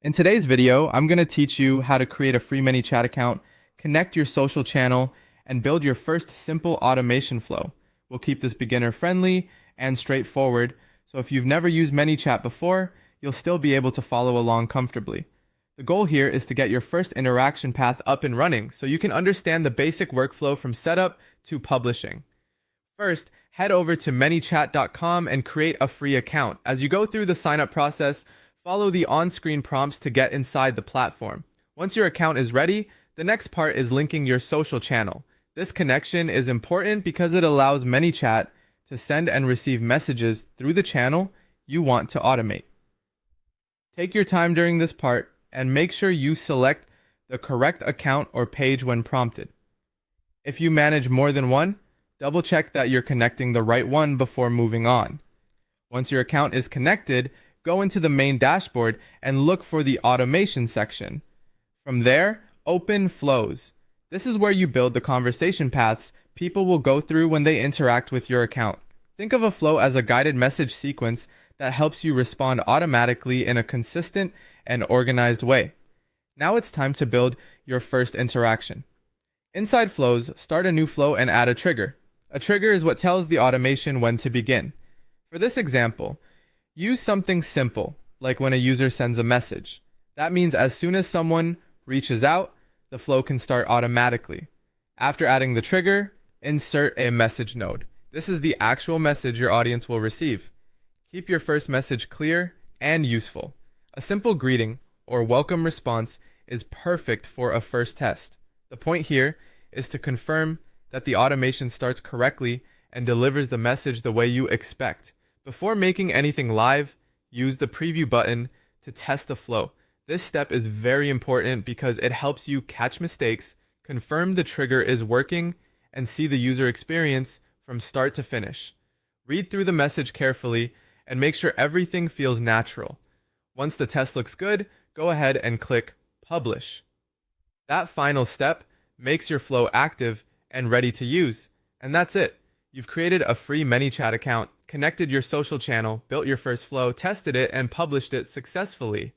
In today's video, I'm going to teach you how to create a free ManyChat account, connect your social channel, and build your first simple automation flow. We'll keep this beginner friendly and straightforward, so if you've never used ManyChat before, you'll still be able to follow along comfortably. The goal here is to get your first interaction path up and running so you can understand the basic workflow from setup to publishing. First, head over to ManyChat.com and create a free account. As you go through the sign-up process, follow the on-screen prompts to get inside the platform. Once your account is ready, the next part is linking your social channel. This connection is important because it allows ManyChat to send and receive messages through the channel you want to automate. Take your time during this part and make sure you select the correct account or page when prompted. If you manage more than one, double check that you're connecting the right one before moving on. Once your account is connected, go into the main dashboard and look for the automation section. From there, open flows. This is where you build the conversation paths people will go through when they interact with your account. Think of a flow as a guided message sequence that helps you respond automatically in a consistent and organized way. Now it's time to build your first interaction. Inside flows, start a new flow and add a trigger. A trigger is what tells the automation when to begin. For this example, use something simple, like when a user sends a message. That means as soon as someone reaches out, the flow can start automatically. After adding the trigger, insert a message node. This is the actual message your audience will receive. Keep your first message clear and useful. A simple greeting or welcome response is perfect for a first test. The point here is to confirm that the automation starts correctly and delivers the message the way you expect. Before making anything live, use the preview button to test the flow. This step is very important because it helps you catch mistakes, confirm the trigger is working, and see the user experience from start to finish. Read through the message carefully and make sure everything feels natural. Once the test looks good, go ahead and click Publish. That final step makes your flow active and ready to use. And that's it. You've created a free ManyChat account, connected your social channel, built your first flow, tested it, and published it successfully.